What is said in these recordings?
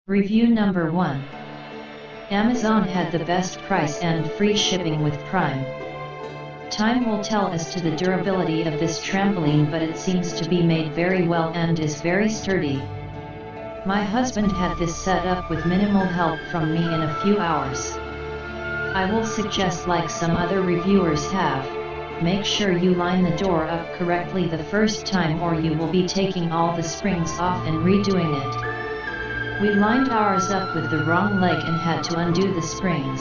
Review number 1. Amazon had the best price and free shipping with Prime. Time will tell as to the durability of this trampoline, but it seems to be made very well and is very sturdy. My husband had this set up with minimal help from me in a few hours. I will suggest, like some other reviewers have, make sure you line the door up correctly the first time, or you will be taking all the springs off and redoing it. We lined ours up with the wrong leg and had to undo the springs.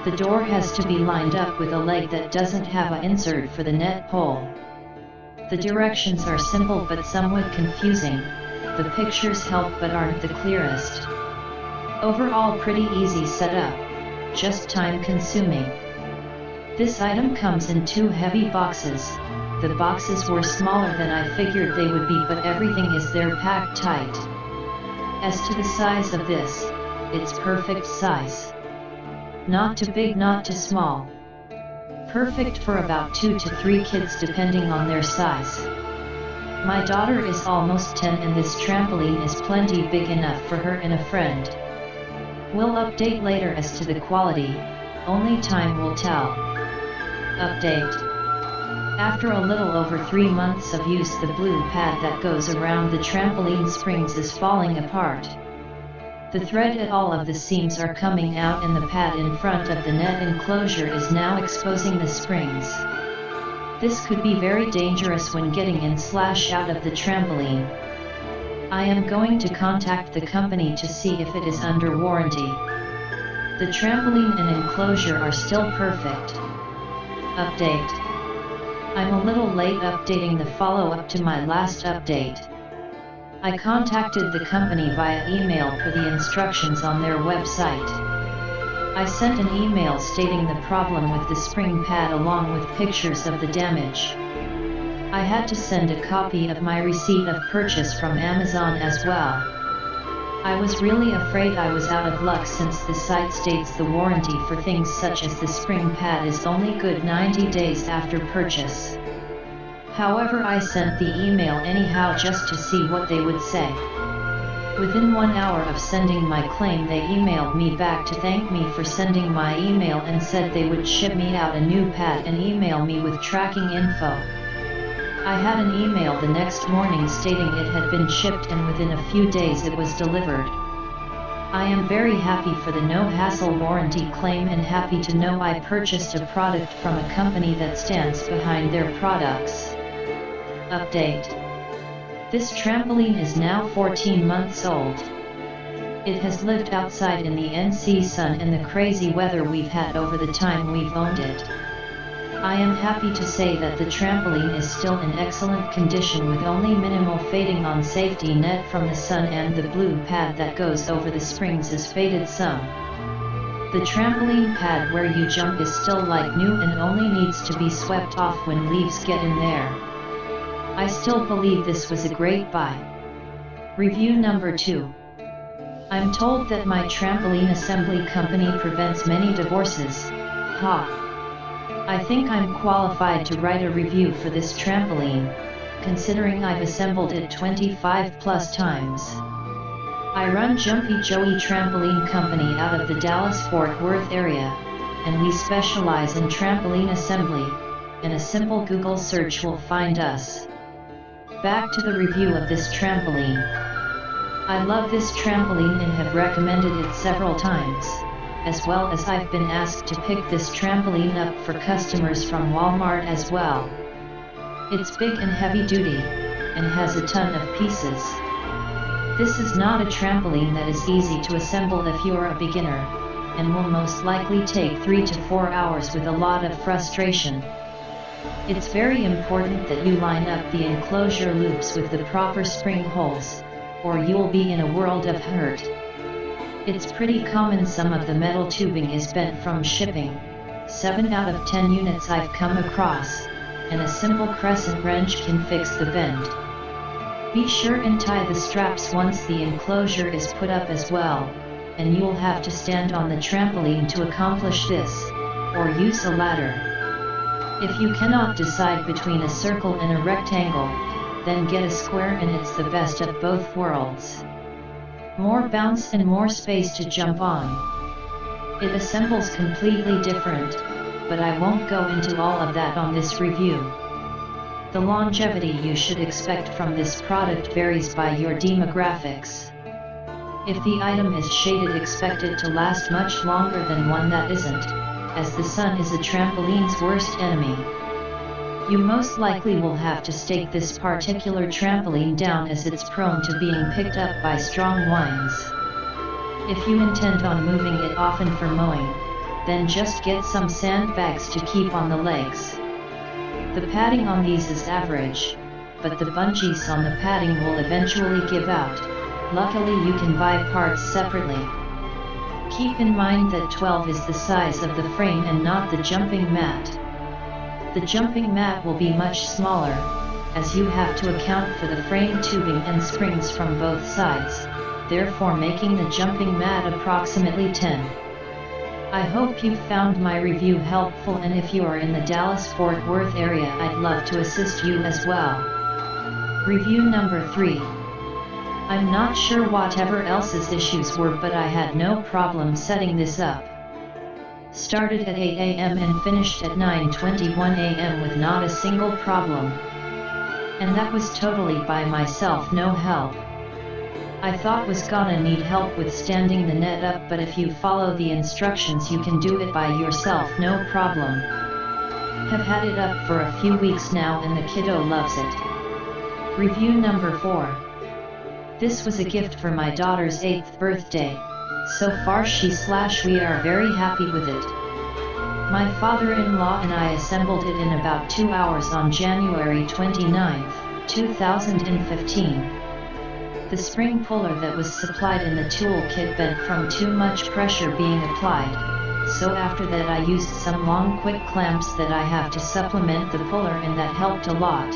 The door has to be lined up with a leg that doesn't have an insert for the net pole. The directions are simple but somewhat confusing. The pictures help but aren't the clearest. Overall pretty easy setup, just time consuming. This item comes in 2 heavy boxes. The boxes were smaller than I figured they would be, but everything is there packed tight. As to the size of this, it's perfect size. Not too big, not too small. Perfect for about 2 to 3 kids depending on their size. My daughter is almost 10 and this trampoline is plenty big enough for her and a friend. We'll update later as to the quality, only time will tell. Update. After a little over 3 months of use, the blue pad that goes around the trampoline springs is falling apart. The thread at all of the seams are coming out and the pad in front of the net enclosure is now exposing the springs. This could be very dangerous when getting in/out of the trampoline. I am going to contact the company to see if it is under warranty. The trampoline and enclosure are still perfect. Update. I'm a little late updating the follow-up to my last update. I contacted the company via email per the instructions on their website. I sent an email stating the problem with the spring pad along with pictures of the damage. I had to send a copy of my receipt of purchase from Amazon as well. I was really afraid I was out of luck, since the site states the warranty for things such as the spring pad is only good 90 days after purchase. However, I sent the email anyhow just to see what they would say. Within 1 hour of sending my claim, they emailed me back to thank me for sending my email and said they would ship me out a new pad and email me with tracking info. I had an email the next morning stating it had been shipped and within a few days it was delivered. I am very happy for the no-hassle warranty claim and happy to know I purchased a product from a company that stands behind their products. Update. This trampoline is now 14 months old. It has lived outside in the NC sun and the crazy weather we've had over the time we've owned it. I am happy to say that the trampoline is still in excellent condition with only minimal fading on safety net from the sun, and the blue pad that goes over the springs is faded some. The trampoline pad where you jump is still like new and only needs to be swept off when leaves get in there. I still believe this was a great buy. Review number 2. I'm told that my trampoline assembly company prevents many divorces. Ha! I think I'm qualified to write a review for this trampoline, considering I've assembled it 25 plus times. I run Jumpy Joey Trampoline Company out of the Dallas-Fort Worth area, and we specialize in trampoline assembly, and a simple Google search will find us. Back to the review of this trampoline. I love this trampoline and have recommended it several times, as well as I've been asked to pick this trampoline up for customers from Walmart as well. It's big and heavy duty, and has a ton of pieces. This is not a trampoline that is easy to assemble if you're a beginner, and will most likely take 3 to 4 hours with a lot of frustration. It's very important that you line up the enclosure loops with the proper spring holes, or you'll be in a world of hurt. It's pretty common some of the metal tubing is bent from shipping. 7 out of 10 units I've come across, and a simple crescent wrench can fix the bend. Be sure and tie the straps once the enclosure is put up as well, and you'll have to stand on the trampoline to accomplish this, or use a ladder. If you cannot decide between a circle and a rectangle, then get a square, and it's the best of both worlds. More bounce and more space to jump on. It assembles completely different, but I won't go into all of that on this review. The longevity you should expect from this product varies by your demographics. If the item is shaded, expect it to last much longer than one that isn't, as the sun is a trampoline's worst enemy. You most likely will have to stake this particular trampoline down as it's prone to being picked up by strong winds. If you intend on moving it often for mowing, then just get some sandbags to keep on the legs. The padding on these is average, but the bungees on the padding will eventually give out. Luckily you can buy parts separately. Keep in mind that 12 is the size of the frame and not the jumping mat. The jumping mat will be much smaller, as you have to account for the frame tubing and springs from both sides, therefore making the jumping mat approximately 10. I hope you found my review helpful, and if you are in the Dallas-Fort Worth area, I'd love to assist you as well. Review number 3. I'm not sure whatever else's issues were, but I had no problem setting this up. Started at 8 AM and finished at 9:21 AM with not a single problem. And that was totally by myself, no help. I thought was gonna need help with standing the net up, but if you follow the instructions you can do it by yourself, no problem. Have had it up for a few weeks now and the kiddo loves it. Review number 4. This was a gift for my daughter's 8th birthday. So far we are very happy with it. My father-in-law and I assembled it in about 2 hours on January 29, 2015. The spring puller that was supplied in the toolkit bent from too much pressure being applied, so after that I used some long quick clamps that I have to supplement the puller, and that helped a lot.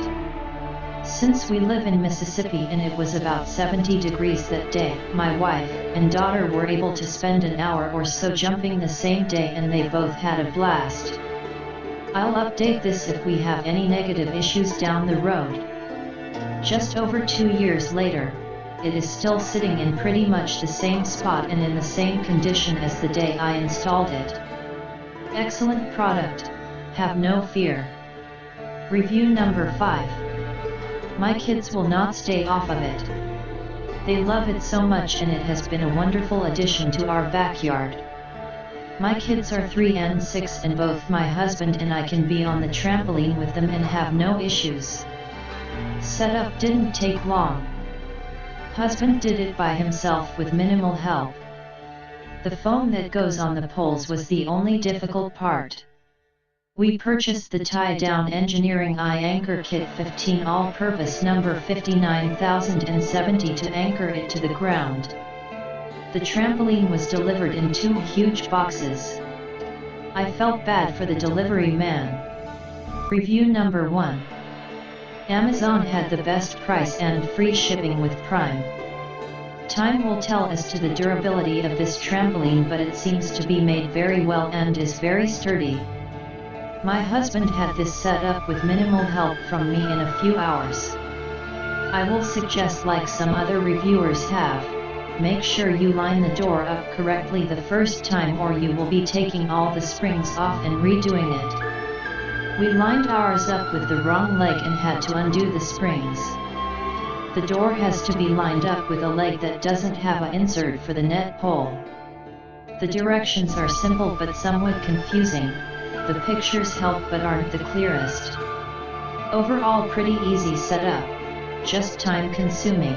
Since we live in Mississippi and it was about 70 degrees that day, my wife and daughter were able to spend an hour or so jumping the same day, and they both had a blast. I'll update this if we have any negative issues down the road. Just over 2 years later, it is still sitting in pretty much the same spot and in the same condition as the day I installed it. Excellent product, have no fear. Review number 5. My kids will not stay off of it. They love it so much, and it has been a wonderful addition to our backyard. My kids are 3 and 6, and both my husband and I can be on the trampoline with them and have no issues. Setup didn't take long. Husband did it by himself with minimal help. The foam that goes on the poles was the only difficult part. We purchased the tie-down engineering anchor kit 15 all-purpose number 59070 to anchor it to the ground. The trampoline was delivered in 2 huge boxes. I felt bad for the delivery man. Review number 1. Amazon had the best price and free shipping with Prime. Time will tell as to the durability of this trampoline, but it seems to be made very well and is very sturdy. My husband had this set up with minimal help from me in a few hours. I will suggest, like some other reviewers have, make sure you line the door up correctly the first time, or you will be taking all the springs off and redoing it. We lined ours up with the wrong leg and had to undo the springs. The door has to be lined up with a leg that doesn't have an insert for the net pole. The directions are simple but somewhat confusing. The pictures help but aren't the clearest. Overall pretty easy setup, just time consuming.